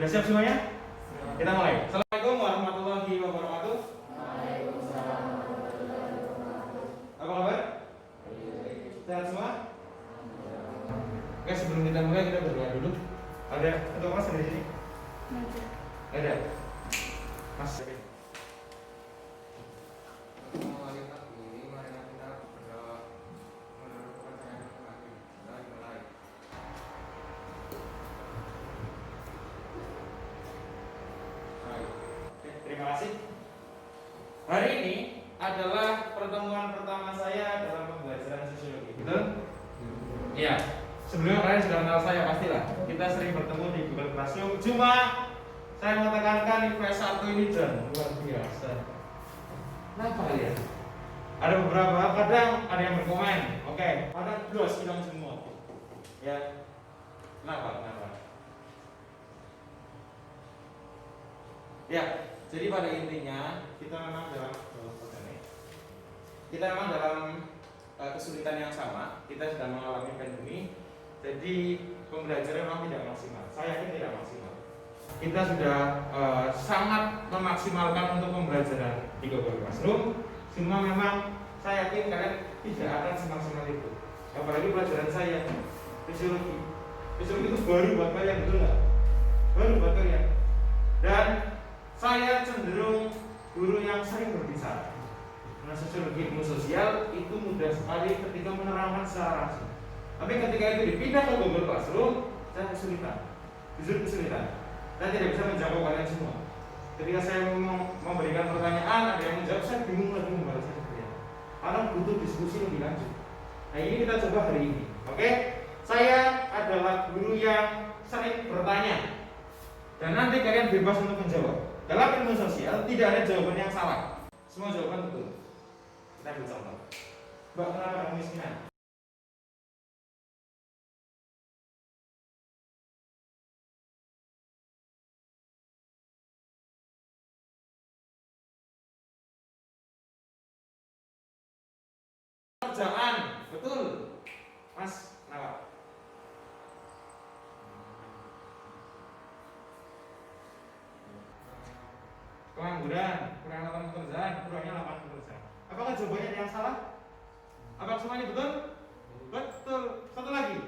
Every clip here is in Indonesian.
Sudah siap semuanya? Kita mulai. Assalamualaikum warahmatullahi wabarakatuh. Apa kabar? Sehat semua? Oke, sebelum kita mulai kita berdoa dulu. Ada ketua kelas di sini? Ada. Mas. Terima kasih. Hari ini adalah pertemuan pertama saya dalam pembelajaran sosiologi. Betul? Iya. Sebelumnya kalian sudah kenal saya pastilah. Kita sering bertemu di Google Classroom. Cuma saya mau tekankan IPS 1 ini dan luar biasa. Kenapa kalian? Ada beberapa, kadang ada yang berkomen. Oke, ada 2 hilang semua. Ya. Kenapa? Ya. Jadi pada intinya kita memang dalam kesulitan yang sama. Kita sedang mengalami pandemi. Jadi pembelajaran memang tidak maksimal. Saya yakin tidak maksimal. Kita sudah sangat memaksimalkan untuk pembelajaran di Google Classroom. Cuma memang saya yakin kalian tidak akan semaksimal itu. Apalagi pelajaran saya fisiologi. Fisiologi itu baru buat kalian, betul nggak? Baru buat kalian. Dan saya cenderung guru yang sering berbicara. Karena sosiologi ilmu sosial itu mudah sekali ketika menerangkan secara langsung. Tapi ketika itu dipindah ke Google Classroom, saya kesulitan. Justru kesulitan. Saya tidak bisa menjawab kalian semua. Ketika saya memberikan pertanyaan, ada yang menjawab, saya bingung lagi membalasnya seperti apa. Karena butuh diskusi lebih lanjut. Nah ini kita coba hari ini. Oke? Saya adalah guru yang sering bertanya. Dan nanti kalian bebas untuk menjawab. Dalam ilmu sosial tidak ada jawaban yang salah. Semua jawaban betul. Kita ambil contoh. Mbak, kenapa ada kemiskinan? Pekerjaan, betul. Mas, kenapa? Pengangguran, kurang lapangan pekerjaan, kurangnya lapangan pekerjaan. Apakah jawabannya ada yang salah? Apakah semuanya betul? Betul. Satu lagi.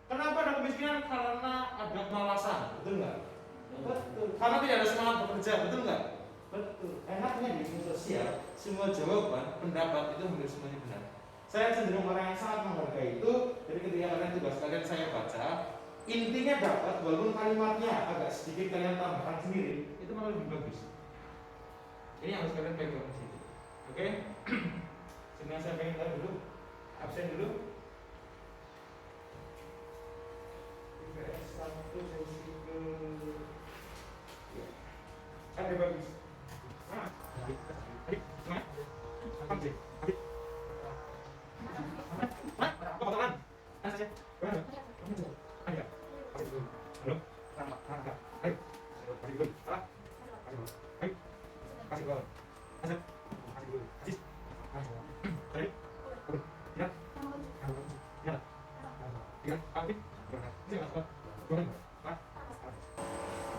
Kenapa ada kemiskinan? Karena ada kemalasan, betul nggak? Betul. Karena tidak ada semangat bekerja, betul nggak? Betul. Enaknya di ilmu sosial, semua jawaban, pendapat itu hampir semuanya benar. Saya cenderung orang yang sangat menghargai itu. Jadi ketika kalian tugas kalian saya baca, intinya dapat, walaupun kalimatnya agak sedikit kalian tambahkan sendiri, itu malah lebih bagus. Ini yang harus kalian pegang di situ. Oke? Sebenarnya saya pengen tahu dulu, absen dulu. IPS 1 sesi ke ya. Ada bagus.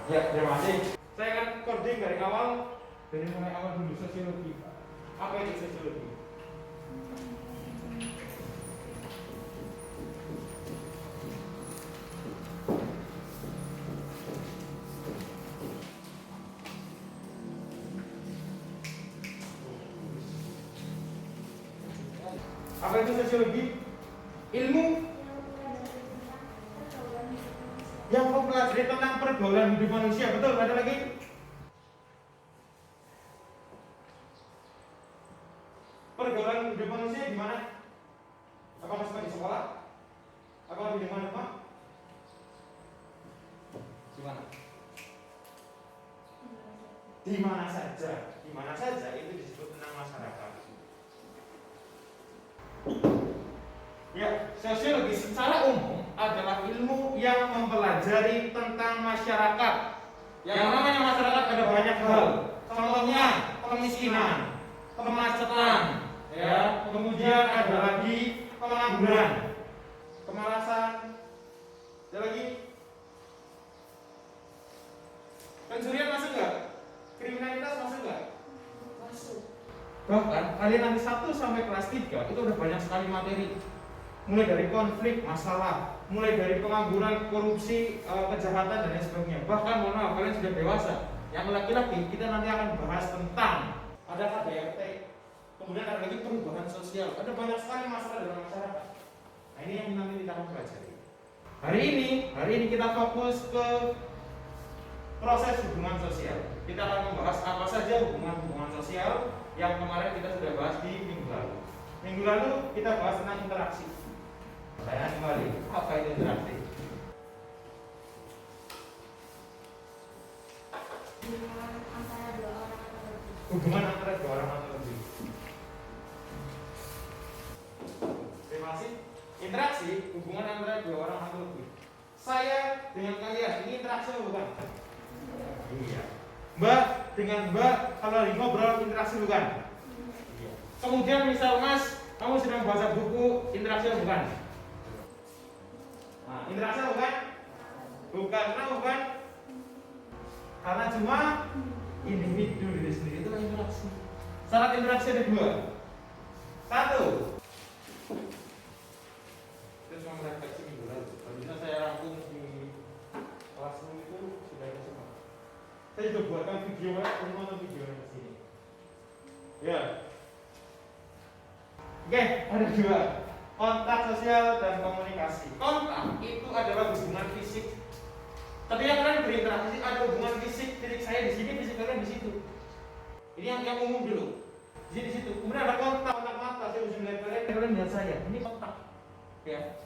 Ya, terima kasih. Saya akan coding dari mulai awal dulu sosiologi. Apa itu sosiologi? Apa itu sosiologi? Ilmu yang mempelajari tentang pergaulan hidup manusia, betul? Ada lagi? Pergaulan hidup manusia gimana? Apakah seperti di sekolah? Apakah di mana? Gimana? Di mana saja? Di mana saja itu disebut tentang masyarakat. Ya, sosiologi secara umum adalah ilmu yang mempelajari tentang masyarakat. Yang namanya masyarakat ada banyak hal. Contohnya kemiskinan, kemacetan, ya. Kemudian ada lagi pengangguran, kemalasan, ada lagi Pencurian masuk nggak? Kriminalitas masuk nggak? Masuk. Bahkan kalian nanti 1 sampai kelas 3 itu udah banyak sekali materi. Mulai dari konflik, masalah, mulai dari pengangguran, korupsi, kejahatan dan lain sebagainya. Bahkan mohon maaf, kalian sudah dewasa. Yang laki-laki kita nanti akan bahas tentang ada KDRT, kemudian ada lagi perubahan sosial. Ada banyak sekali masalah dalam masyarakat. Nah ini yang nanti kita akan pelajari. Hari ini kita fokus ke proses hubungan sosial. Kita akan membahas apa saja hubungan sosial yang kemarin kita sudah bahas di minggu lalu. Minggu lalu kita bahas tentang interaksi. Saya kembali, apa itu interaksi? Hubungan antara dua orang atau lebih. Terima kasih. Interaksi, hubungan antara dua orang atau lebih. Saya dengan kalian, ini interaksi bukan? Iya. Mbak dengan Mbak, kalau lagi ngobrol interaksi bukan? Iya. Kemudian misal Mas, kamu sedang membaca buku, interaksi bukan? Nah, interaksi bukan? Bukan, kenapa bukan? Karena cuma individu diri sendiri itu interaksi. Syarat interaksi ada 2. 1. Itu cuma refleksi minggu lalu. Bisa saya rangkum di kelas itu sudah ada semua. Saya juga buatkan video, nonton video di sini. Ya. Oke, ada 2. Kontak sosial dan komunikasi. Kontak itu adalah hubungan fisik. Ketika kalian berinteraksi ada hubungan fisik saya di sini, fisik kalian di situ. Ini yang umum dulu. Di situ. Kemudian ada kontak mata, saya ujung lihat kalian lihat saya. Ini kontak. Ya.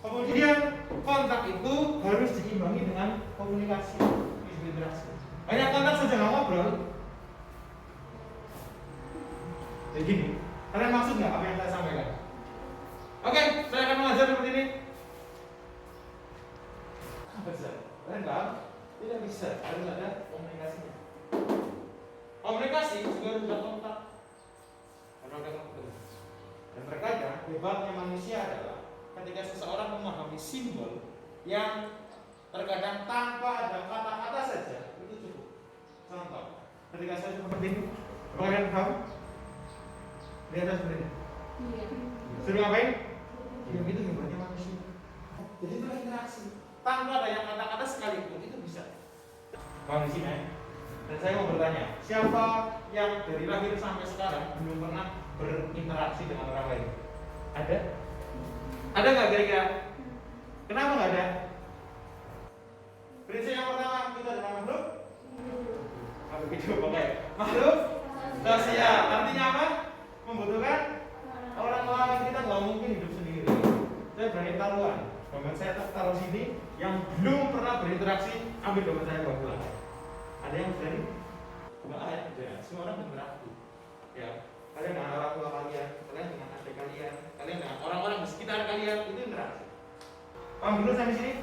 Kemudian kontak itu harus diimbangi dengan komunikasi, interaksi. Banyak kontak saja nggak ngobrol. Jadi gini, kalian maksud nggak apa yang saya sampaikan? Oke, saya akan mengajar seperti ini. Bisa. Kalian paham? Tidak bisa, harus ada komunikasinya. Komunikasi juga harus ada kontak. Karena ada kontak. Dan terkadang hebatnya manusia adalah ketika seseorang memahami simbol yang terkadang tanpa ada kata-kata saja itu cukup. Contoh, ketika saya seperti ini, kalian tahu? Lihat saya seperti ini. Iya. Suruh ngapain? Ya itu hebatnya manusia. Jadi itu interaksi. Tanpa ada yang kata-kata sekalipun itu bisa. Paham di sini? Dan saya mau bertanya, siapa yang dari lahir sampai sekarang belum pernah berinteraksi dengan orang lain? Ada? Ada nggak kira-kira? Kenapa nggak ada? Prinsip yang pertama, kita adalah makhluk. Apa begitu? Oke. Makhluk sosial. Artinya apa? Membutuhkan orang lain. Kita nggak mungkin hidup sendiri. Saya berani taruhan. Dompet saya taruh sini, yang belum pernah berinteraksi, ambil dompet saya bawa pulang. Ada yang berani? Nggak ada. Semua orang berinteraksi. Ya, kalian dengan orang tua kalian, kalian dengan adik kalian, kalian dengan orang-orang di sekitar kalian itu interaksi. Paham dulu sampai sini?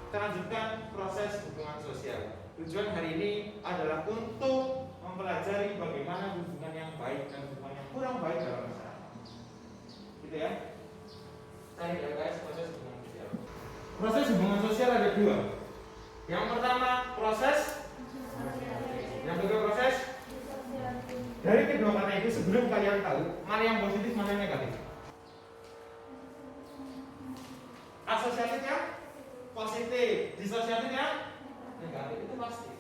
Kita lanjutkan proses hubungan sosial. Tujuan hari ini adalah untuk mempelajari bagaimana hubungan yang baik dan hubungan yang kurang baik dalam masyarakat. Gitu ya. Saya guys, proses hubungan sosial. Proses hubungan sosial ada 2. Yang pertama proses, yang kedua proses. Dari kedua kata itu sebelum kalian tahu mana yang positif mana yang negatif. Asosiatifnya positif, disosiatifnya negatif, itu pasti.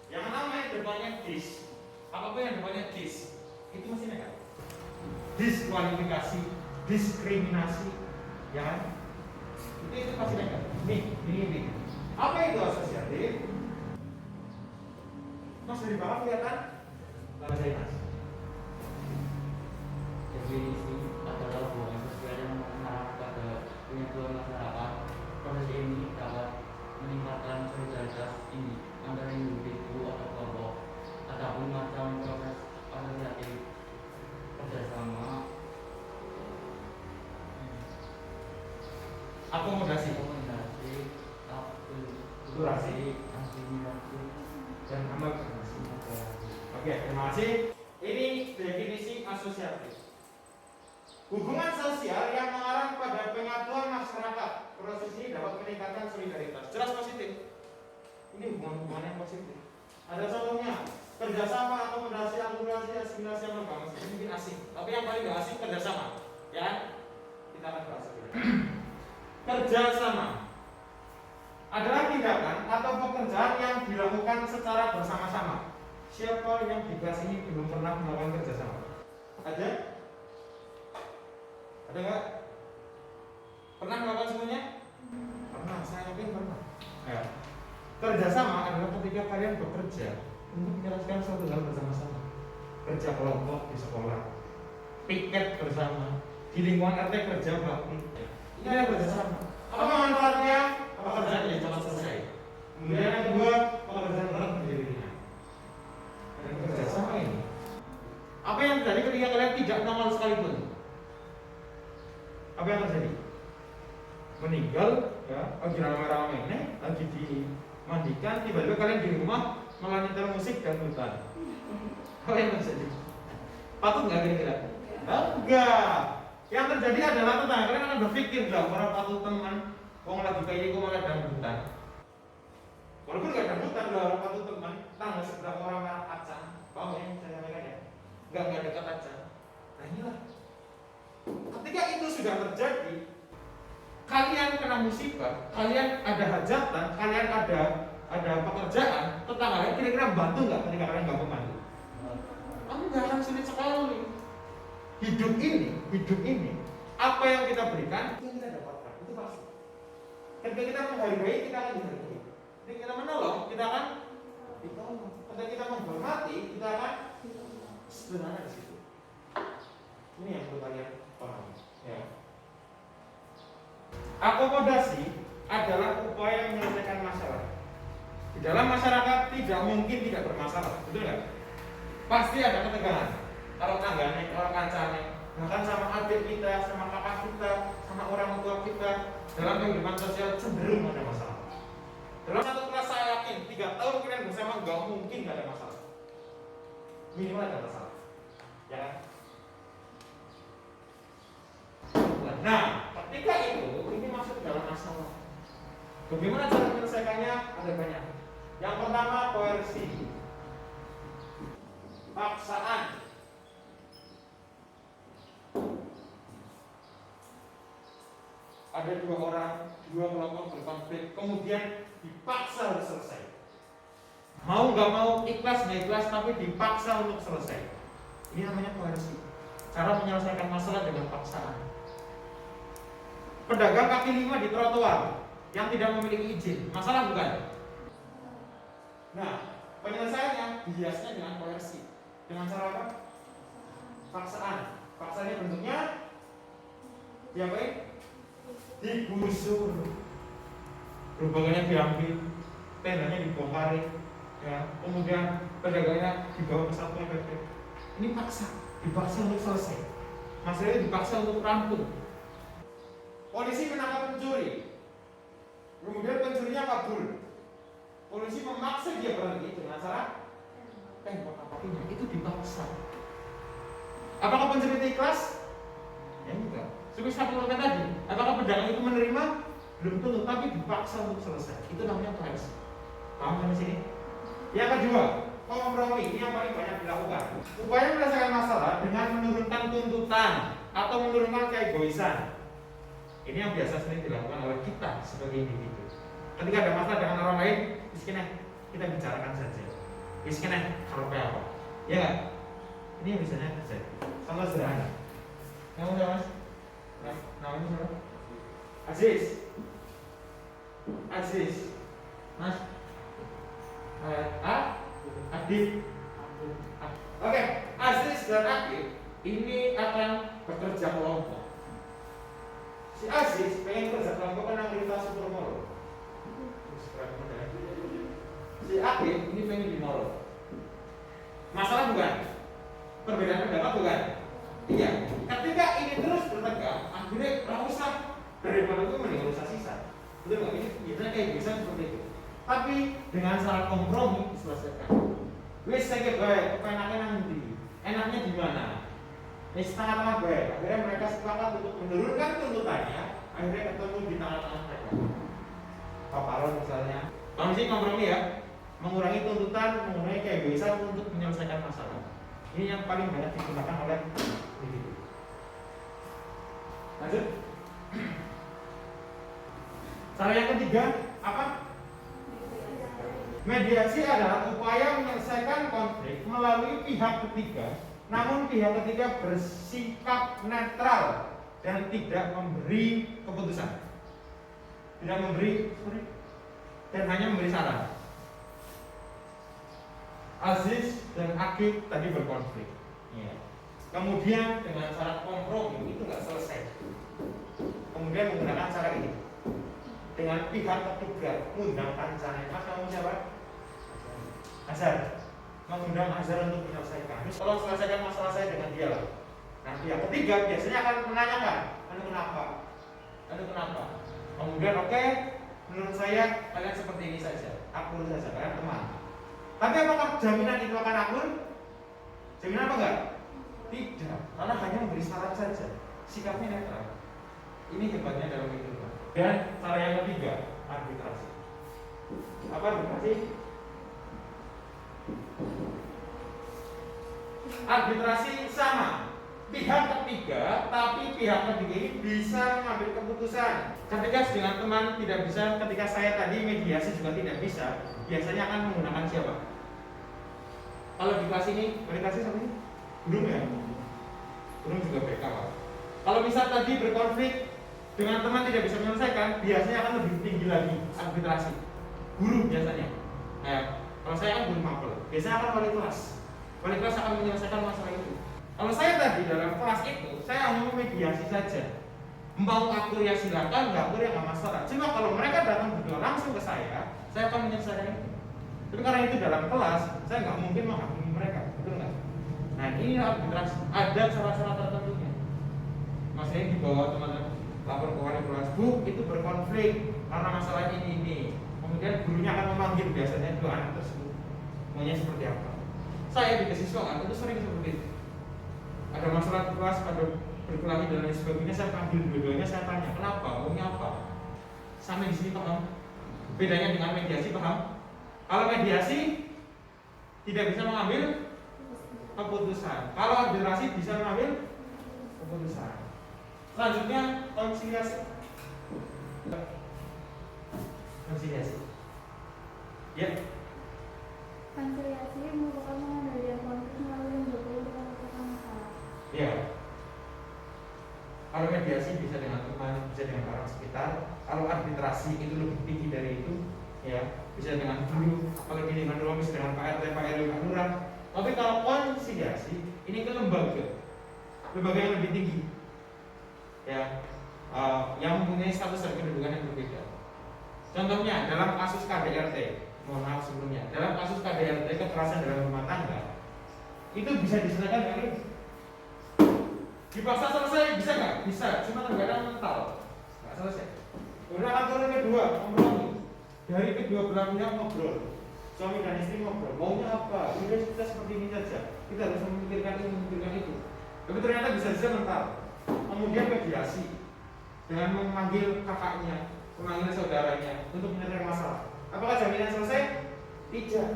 Yang namanya depannya dis, apapun yang depannya dis itu masih negatif. Diskualifikasi, diskriminasi, ya kan? Itu pasti negatif. Ini. Apa itu asosiatif? Mas dari bawah kelihatan? Kalau saya mas. Definisi adalah hubungan sosial yang mengarah pada penyatuan masyarakat. Proses ini dapat meningkatkan solidaritas ini antara individu atau kelompok. Adapun macam proses asosiatif kerjasama, akomodasi, akulturasi, asimilasi, dan amalgamasi. Oke, terima kasih. Ini definisi asosiatif. Hubungan sosial yang mengarah pada penyatuan masyarakat. Proses ini dapat meningkatkan solidaritas. Jelas positif. Ini hubungan-hubungan yang positif. Ada contohnya, kerjasama, akomodasi, akulturasi, asimilasi, yang berbangsa mungkin asing. Tapi yang paling gak asing kerjasama, ya. Kita akan bahas dulu. Kerjasama adalah tindakan atau pekerjaan yang dilakukan secara bersama-sama. Siapa yang di kelas ini belum pernah melakukan kerjasama? Ada? Ada nggak? Pernah melakukan semuanya? Pernah, saya yakin pernah. Ya. Kerjasama adalah ketika kalian bekerja untuk menyelesaikan suatu hal bersama-sama. Kerja kelompok di sekolah, piket bersama, di lingkungan RT kerja bakti. Ini adalah kerjasama. Apa manfaatnya? Pekerjaan yang cepat selesai. Kemudian yang kedua, pekerjaan berat menjadi ringan. Dan kerjasama ini, apa yang terjadi ketika kalian tidak nongol sekalipun? Apa yang terjadi? Meninggal, ya, lagi rame-rame, lagi dimandikan, tiba-tiba kalian di rumah malah nyetel musik dan hutan. Apa yang terjadi? Patut nggak kira-kira? Enggak. Yang terjadi adalah tetangga kalian akan berpikir, lah orang patut teman, wong lagi kayak ini malah dangdutan. Walaupun nggak dangdutan, lah orang patut teman, tangga sebelah orang merah kaca. Paham ya saya sampaikan ya? Nggak dekat aja. Nah inilah. Ketika itu sudah terjadi, kalian kena musibah, kalian ada hajatan, kalian ada pekerjaan, tetangga kalian kira-kira bantu nggak ketika kalian nggak membantu? Kamu nggak akan sulit sekali. Hidup ini, apa yang kita berikan, itu yang kita dapatkan, itu pasti. Ketika kita menghargai, kita akan dihargai. Ketika kita menolong, kita akan ditolong. Ketika kita menghormati, kita akan sebenarnya di situ. Ini yang perlu kalian pahami. Ya. Akomodasi adalah upaya menyelesaikan masalah. Di dalam masyarakat tidak mungkin tidak bermasalah, betul nggak? Pasti ada ketegangan. Kalau tanggane, kalau kancane, bahkan sama adik kita, sama kakak kita, sama orang tua kita, dalam kehidupan sosial cenderung ada masalah. Dalam satu kelas saya yakin 3 tahun kalian bersama nggak mungkin nggak ada masalah. Minimal ada masalah, ya kan? Nah, ketika ini masuk dalam masalah. Bagaimana cara menyelesaikannya? Ada banyak. Yang pertama, koersi, paksaan. Ada 2 orang, 2 kelompok berkonflik, kemudian dipaksa untuk selesai. Mau nggak mau, ikhlas nggak ikhlas, tapi dipaksa untuk selesai. Ini namanya koersi. Cara menyelesaikan masalah dengan paksaan. Pedagang kaki 5 di trotoar yang tidak memiliki izin, masalah bukan? Nah, penyelesaiannya dihiasnya dengan koersi. Dengan cara apa? Paksaan. Paksaannya bentuknya diapain? Digusur, gerobaknya diambil, tendanya dibongkarin, ya, kemudian pedagangnya dibawa ke satu PP. Ini dipaksa untuk selesai. Masalahnya dipaksa untuk rampung. Polisi menangkap pencuri, kemudian pencurinya kabur. Polisi memaksa dia berhenti dengan cara tembak kakinya. Itu dipaksa. Apakah pencuri itu ikhlas? Ya enggak. Seperti saya katakan tadi, apakah pedagang itu menerima? Belum tentu, tapi dipaksa untuk selesai. Itu namanya koersi. Paham sampai sini? Yang kedua, kompromi. Ini yang paling banyak dilakukan. Upaya menyelesaikan masalah dengan menurunkan tuntutan atau menurunkan keegoisan. Ini yang biasa sering dilakukan oleh kita sebagai individu. Ketika ada masalah dengan orang lain, kita bicarakan saja. Kalau apa? Ya nggak? Ini yang biasanya terjadi. Sama sederhana. Kamu siapa mas? Namanya siapa? Aziz. Mas? Adit. Oke, Aziz dan Adit ini akan bekerja kelompok. Si Aziz pengen kerja kelompok kan Anggota Supermall. Si Adit ini pengen di mall. Masalah bukan? Perbedaan pendapat bukan? Iya. Ketika ini terus bertengkar, akhirnya rusak daripada itu mending rusak sisa. Betul nggak? Ini biasanya kayak bisa seperti itu. Tapi dengan cara kompromi diselesaikan. Wes saya baik, enaknya nanti, enaknya di mana? Wes tengah-tengah baik. Akhirnya mereka sepakat untuk menurunkan tuntutannya. Akhirnya ketemu di tengah-tengah mereka. Paparon misalnya, Kompromi kompromi ya, mengurangi tuntutan, mengurangi kebebasan untuk menyelesaikan masalah. Ini yang paling banyak digunakan oleh individu. Lanjut. Cara yang ketiga apa? Mediasi adalah upaya menyelesaikan konflik melalui pihak ketiga, namun pihak ketiga bersikap netral dan tidak memberi keputusan, tidak memberi, dan hanya memberi saran. Aziz dan Akib tadi berkonflik, ya. Kemudian dengan cara kompromi itu nggak selesai. Kemudian menggunakan cara ini dengan pihak ketiga, mengundang kancane. Mas kamu siapa? Azhar. Mengundang Azhar untuk menyelesaikan. Terus tolong selesaikan masalah saya dengan dia lah. Nah pihak ketiga biasanya akan menanyakan, anu kenapa? Anu kenapa? Kemudian oke, menurut saya kalian seperti ini saja, akur saja, kalian teman. Tapi apakah jaminan itu akan akur? Jaminan apa enggak? Tidak, karena hanya memberi saran saja. Sikapnya netral. Ini hebatnya dalam kehidupan. Dan cara yang ketiga, arbitrasi. Apa arbitrasi? Arbitrasi sama. Pihak ketiga, tapi pihak ketiga ini bisa mengambil keputusan. Ketika dengan teman tidak bisa, ketika saya tadi mediasi juga tidak bisa, biasanya akan menggunakan siapa? Kalau di kelas ini, mediasi sama ini? Burung ya? Burung juga BK Pak. Kalau misal tadi berkonflik dengan teman tidak bisa menyelesaikan, biasanya akan lebih tinggi lagi arbitrasi. Guru biasanya. Nah, kalau saya kan guru mapel, biasanya akan wali kelas. Wali kelas akan menyelesaikan masalah itu. Kalau saya tadi dalam kelas itu, saya hanya mediasi saja. Mau akur ya silakan, nggak akur ya nggak masalah. Cuma kalau mereka datang berdua langsung ke saya akan menyelesaikan itu. Tapi karena itu dalam kelas, saya nggak mungkin menghakimi mereka, betul nggak? Nah ini arbitrasi, ada cara-cara tertentunya. Maksudnya di bawah teman-teman lapor ke wali kelas, Bu itu berkonflik karena masalah ini. Kemudian gurunya akan memanggil biasanya dua anak tersebut, maunya seperti apa. Saya di kesiswaan itu sering seperti itu. Ada masalah di kelas, ada berkelahi dan lain sebagainya, saya panggil dua-duanya, saya tanya kenapa, maunya apa. Sampai di sini paham? Bedanya dengan mediasi paham? Kalau mediasi tidak bisa mengambil keputusan, kalau arbitrasi bisa mengambil keputusan. Selanjutnya konsiliasi. Konsiliasi. Ya. Konsiliasi merupakan pengendalian konflik melalui menjatuhkan penyelesaian masalah. Ya. Kalau mediasi bisa dengan teman, bisa dengan orang sekitar. Kalau arbitrasi itu lebih tinggi dari itu, ya, bisa dengan guru, apalagi dengan ruang, bisa dengan Pak RT, Pak RW, Pak Lurah. Tapi kalau konsiliasi ini ke lembaga yang lebih tinggi, ya, yang mempunyai status dan kedudukan yang berbeda. Contohnya dalam kasus KDRT, mohon maaf sebelumnya, dalam kasus KDRT kekerasan dalam rumah tangga itu bisa diselesaikan dengan ini. Dipaksa selesai bisa nggak? Bisa, cuma terkadang mental nggak selesai. Kemudian akan turun kedua, kompromi. Dari kedua belah pihak ngobrol, suami dan istri ngobrol, maunya apa? Udah kita seperti ini saja, kita harus memikirkan ini, memikirkan itu. Tapi ternyata bisa mental. Kemudian mediasi dengan memanggil kakaknya, memanggil saudaranya untuk menyelesaikan masalah. Apakah jaminan selesai? Tidak.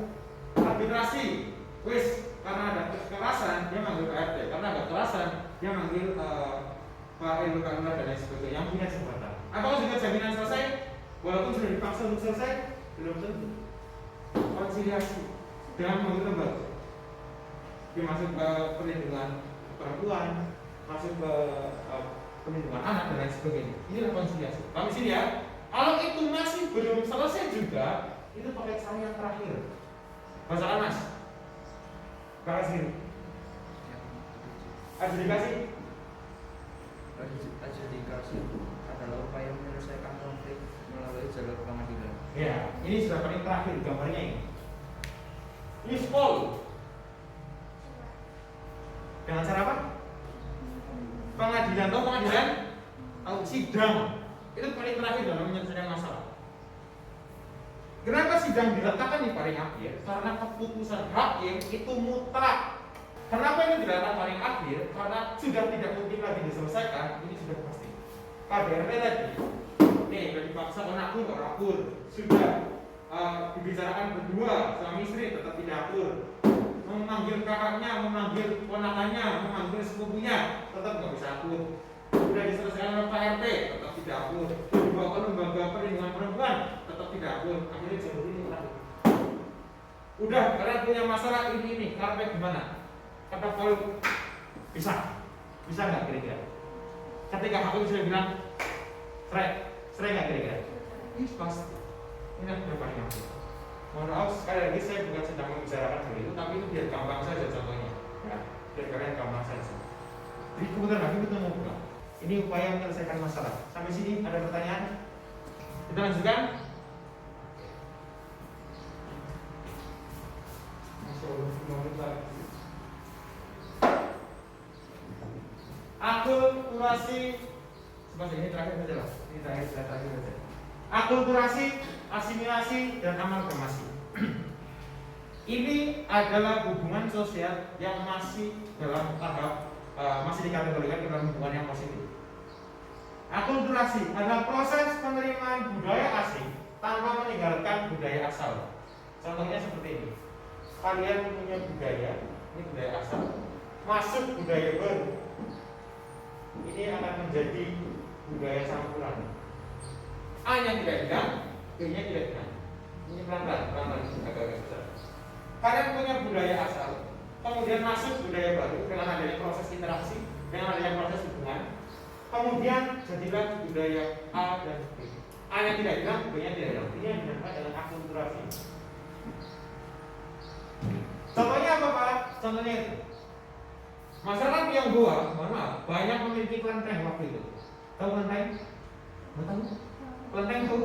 Arbitrasi, wis karena ada kekerasan dia manggil Pak RT, karena ada kekerasan dia manggil Pak RW, Pak Lurah dan lain sebagainya yang punya jabatan. Apakah juga jaminan selesai? Walaupun sudah dipaksa untuk selesai, belum tentu. Konsiliasi dengan memanggil lembaga, dia masuk ke perlindungan perempuan, masuk ke perlindungan anak dan lain sebagainya. Inilah konsiliasi. Paham sini ya? Kalau itu masih belum selesai juga, itu pakai cara yang terakhir. Masalah Mas. Kasih. Adjudikasi. Adjudikasi adalah upaya menyelesaikan konflik melalui jalur pengadilan. Ya, ini sudah paling terakhir gambarnya ini. Ini spol. Dengan cara apa? Pengadilan, atau sidang. Itu paling terakhir dalam menyelesaikan masalah. Kenapa sidang diletakkan di paling akhir? Karena keputusan hakim itu mutlak. Kenapa ini diletakkan paling akhir? Karena sudah tidak mungkin lagi diselesaikan. Ini sudah pasti. KDRT tadi, nih udah dipaksa akur, sudah dibicarakan berdua suami istri tetap tidak akur. Memanggil kakaknya, memanggil ponakannya, memanggil sepupunya tetap nggak bisa akur. Sudah diselesaikan oleh Pak RT tetap tidak akur. Dibawa ke lembaga perlindungan perempuan tetap tidak akur. Akhirnya jodoh ini terakhir. Udah kalian punya masalah ini karena gimana? Kata Paul bisa nggak kira-kira? Ketika aku sudah bilang serai nggak kira-kira? Ini pasti. Ini yang paling aku. Mohon maaf sekali lagi saya bukan sedang membicarakan hal itu, tapi itu biar gampang saja contohnya, ya, biar kalian gampang saja. Jadi kebetulan lagi kita mau pulang. Ini upaya menyelesaikan masalah. Sampai sini ada pertanyaan? Kita lanjutkan. Akulturasi, seperti ini terakhir saja lah. Ini terakhir saja. Akulturasi, asimilasi, dan amalgamasi. Ini adalah hubungan sosial yang masih dalam tahap masih dikategorikan dalam hubungan yang positif. Akulturasi adalah proses penerimaan budaya asing tanpa meninggalkan budaya asal. Contohnya seperti ini. Kalian punya budaya, ini budaya asal, masuk budaya baru. Ini akan menjadi budaya campuran. A-nya tidak hilang, B-nya tidak hilang. Ini pelan-pelan agak besar. Kalian punya budaya asal, kemudian masuk budaya baru dengan adanya proses interaksi, dengan adanya proses hubungan. Kemudian jadilah budaya A dan B. A-nya tidak hilang, B-nya tidak hilang. Ini yang dinamakan dengan akulturasi. Contohnya apa Pak? Contohnya itu. Masyarakat Tionghoa, mohon maaf, banyak memiliki kelenteng waktu itu. Tahu kelenteng? Mau tahu? Kelenteng itu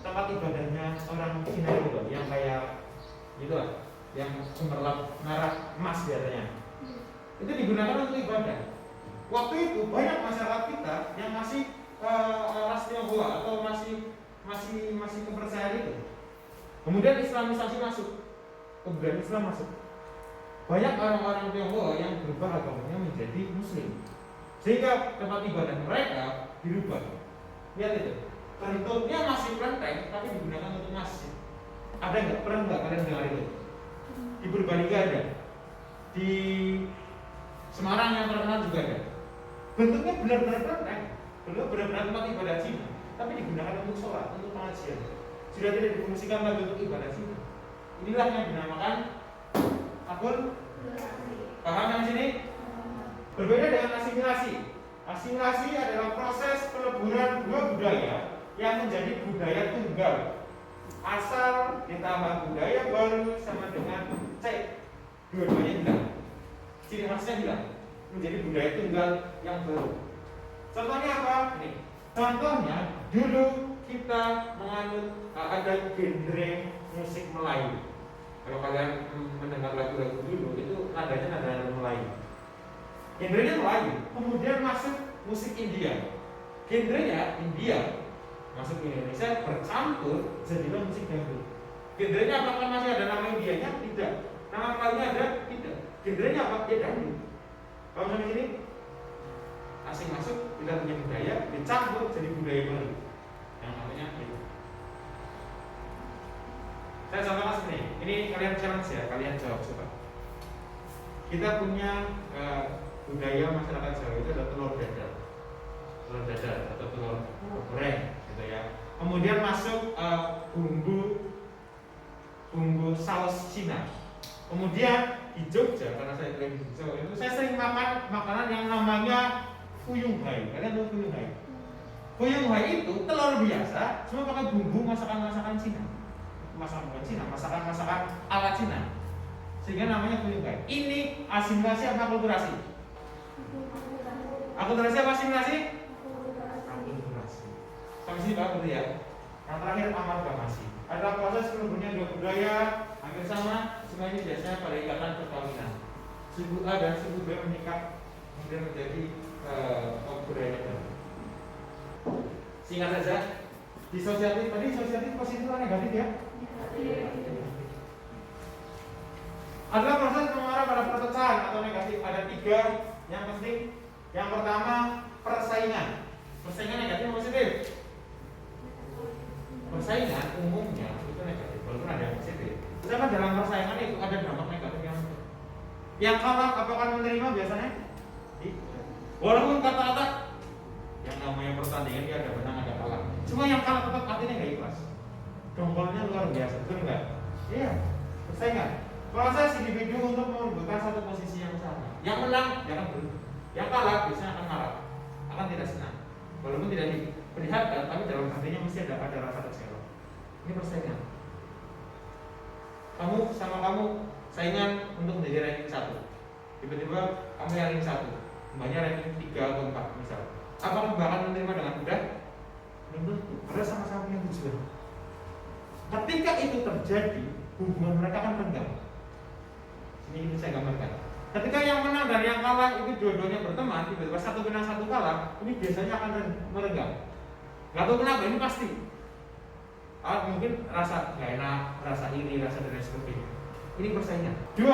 tempat ibadahnya orang Cina itu loh, yang kayak gitu lah, yang cemerlang merah emas biasanya. Itu digunakan untuk ibadah. Waktu itu banyak masyarakat kita yang masih ras Tionghoa atau masih kepercayaan itu. Kemudian Islamisasi masuk, kebudayaan Islam masuk. Banyak orang-orang Tionghoa yang berubah agamanya menjadi Muslim, sehingga tempat ibadah mereka dirubah. Lihat itu, bentuknya masih kelenteng, tapi digunakan untuk masjid. Ada nggak? Pernah nggak kalian dengar itu? Di Purbalingga ada, di Semarang yang terkenal juga ada. Bentuknya benar-benar kelenteng, benar-benar tempat ibadah Cina, tapi digunakan untuk sholat, untuk pengajian. Sudah tidak difungsikan lagi untuk ibadah Cina. Inilah yang dinamakan akul. Paham yang sini? Berbeda dengan asimilasi. Asimilasi adalah proses peleburan dua budaya yang menjadi budaya tunggal. Asal ditambah budaya baru sama dengan C, dua-duanya hilang. Ciri khasnya hilang, menjadi budaya tunggal yang baru. Contohnya apa? Ini. Contohnya dulu kita menganut ada genre musik Melayu. Kalau kalian mendengar lagu-lagu dulu itu nadanya nada Melayu. Genrenya Melayu, kemudian masuk musik India. Genrenya India masuk ke Indonesia bercampur jadilah musik dangdut. Genrenya apakah masih ada nama Indianya? Tidak. Nama Melayunya ada? Tidak. Genrenya apa? Ya dangdut. Kalau sampai sini asing masuk, kita punya budaya, dicampur jadi budaya baru. Yang namanya itu. Saya contohkan seperti ini. Ini kalian challenge ya, kalian jawab coba. Kita punya budaya masyarakat Jawa itu ada telur dadar atau telur goreng, gitu ya. Kemudian masuk bumbu saus Cina. Kemudian di Jogja, karena saya dari Jogja itu saya sering makan makanan yang namanya fuyung hai. Kalian tahu fuyung hai? Fuyung hai itu telur biasa, cuma pakai bumbu masakan Cina. Masakan ala Cina, sehingga namanya fuyung hai. Ini asimilasi apa akulturasi? Akulturasi apa asimilasi? Akulturasi. Sampai sini Pak, ya. Yang terakhir amalgamasi. Adalah proses peleburannya dua budaya hampir sama, semuanya biasanya pada ikatan perkawinan. Suku A dan suku B menikah, kemudian menjadi budaya baru. Singkat saja, disosiatif tadi sosiatif positif atau negatif ya? Adalah proses mengarah pada perpecahan atau negatif. Ada tiga yang penting. Yang pertama persaingan. Persaingan negatif atau positif? Persaingan umumnya itu walaupun ada yang positif. Sedangkan dalam persaingan itu ada dampak negatif yang kalah apakah menerima biasanya? Walaupun kata-kata yang namanya pertandingan dia ada menang ada kalah. Cuma yang kalah tetap hatinya nggak ikhlas. Dongkolnya luar biasa, betul nggak? Iya, persaingan. Proses individu untuk merebutkan satu posisi yang sama. Yang menang jangan berhenti. Yang kalah biasanya akan marah, akan tidak senang. Walaupun tidak diperlihatkan, tapi dalam hatinya mesti ada rasa kecewa. Ini persaingan. Kamu sama kamu saingan untuk menjadi ranking 1. Tiba-tiba kamu yang ranking 1, mbaknya ranking 3 atau 4 misal. Apakah mbak akan menerima dengan mudah? Belum tentu. Karena sama-sama punya tujuan. Ketika itu terjadi, hubungan mereka akan renggang. Ini saya gambarkan. Ketika yang menang dan yang kalah itu dua-duanya berteman, tiba-tiba satu menang satu kalah, ini biasanya akan merenggang. Gak tahu kenapa, ini pasti. Mungkin rasa gak enak, rasa iri, rasa dan lain sebagainya. Ini persaingan. 2.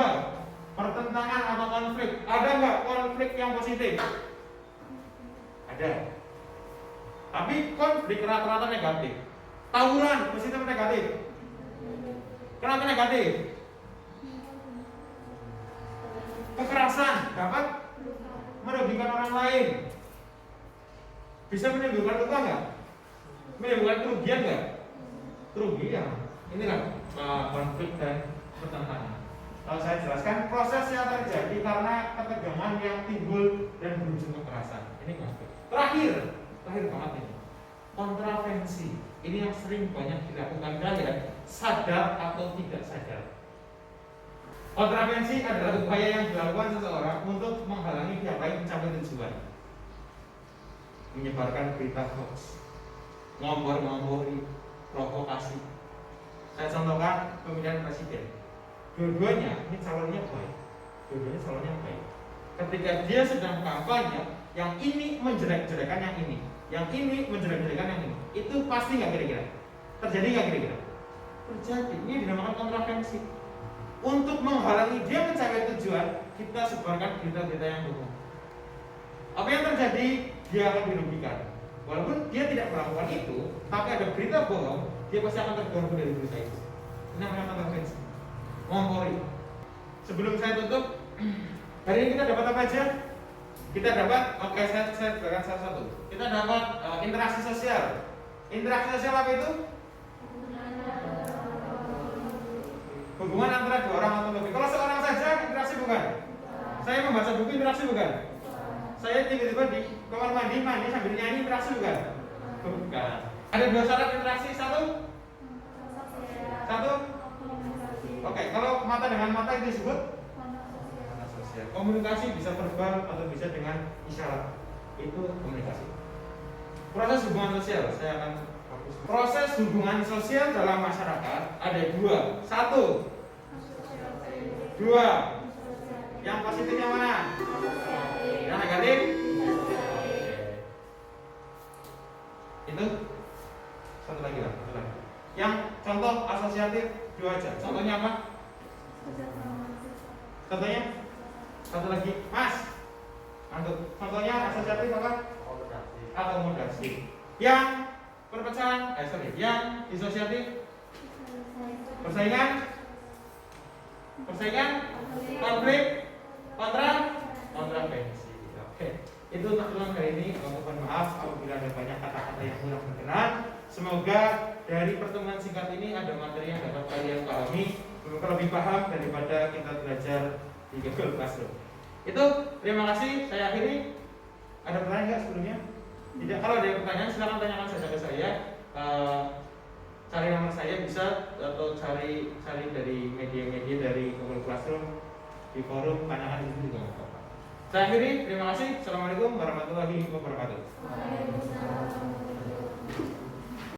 Pertentangan atau konflik. Ada nggak konflik yang positif? Ada. Tapi konflik rata-rata negatif. Tawuran positif atau negatif? Kenapa negatif? Kekerasan dapat merugikan orang lain. Bisa menimbulkan luka nggak? Menimbulkan kerugian nggak? Kerugian. Inilah konflik dan pertentangan. Kalau saya jelaskan proses yang terjadi karena ketegangan yang timbul dan berujung kekerasan. Ini konflik. Terakhir banget ini. Kontravensi. Ini yang sering banyak dilakukan kalian, sadar atau tidak sadar. Kontravensi adalah upaya yang dilakukan seseorang untuk menghalangi pihak lain mencapai tujuan. Menyebarkan berita hoax, ngompor-ngompori, provokasi. Saya contohkan pemilihan presiden. Dua-duanya ini calonnya baik. Ketika dia sedang kampanye, yang ini menjelek-jelekan yang ini, yang ini menjelek-jelekan yang ini. Itu pasti nggak kira-kira? Terjadi nggak kira-kira? Terjadi. Ini dinamakan kontravensi. Untuk menghalangi dia mencapai tujuan, kita sebarkan berita-berita yang bohong. Apa yang terjadi? Dia akan dirugikan. Walaupun dia tidak melakukan itu, tapi ada berita bohong, dia pasti akan terganggu dari berita itu. Ini namanya kontravensi. Ngompori. Sebelum saya tutup, hari ini kita dapat apa aja? Kita dapat, saya berikan satu-satu. Kita dapat interaksi sosial. Interaksi sosial apa itu? Hubungan antara dua orang atau lebih. Kalau seorang saja interaksi bukan? Saya membaca buku interaksi bukan? Saya tiba-tiba di kamar mandi sambil nyanyi interaksi bukan? Bukan. Ada 2 syarat interaksi. Satu. Oke, kalau mata dengan mata itu disebut sosial. Komunikasi bisa verbal atau bisa dengan isyarat. Itu komunikasi. Proses hubungan sosial, saya akan fokus. Proses hubungan sosial dalam masyarakat ada 2. 1. 2. Yang positifnya mana? Yang negatif? Itu satu lagi lah. Yang contoh asosiatif 2 aja. Contohnya apa? Contohnya? Satu lagi, Mas. Contohnya asosiatif apa? Akomodasi. Yang perpecahan, yang disosiatif? Persaingan? Konflik? Kontravensi. Oke. Itu untuk tulang hari ini. Mohon maaf apabila ada banyak kata-kata yang kurang berkenan. Semoga dari pertemuan singkat ini ada materi yang dapat kalian pahami, lebih paham daripada kita belajar di Google Classroom. Itu, terima kasih. Saya akhiri. Ada pertanyaan nggak sebelumnya? Tidak. Kalau ada pertanyaan silakan tanyakan saja ke saya. Cari nomor saya bisa atau cari dari media-media dari Google Classroom di forum, tanyakan di situ juga nggak apa-apa. Saya akhiri. Terima kasih. Assalamualaikum warahmatullahi wabarakatuh.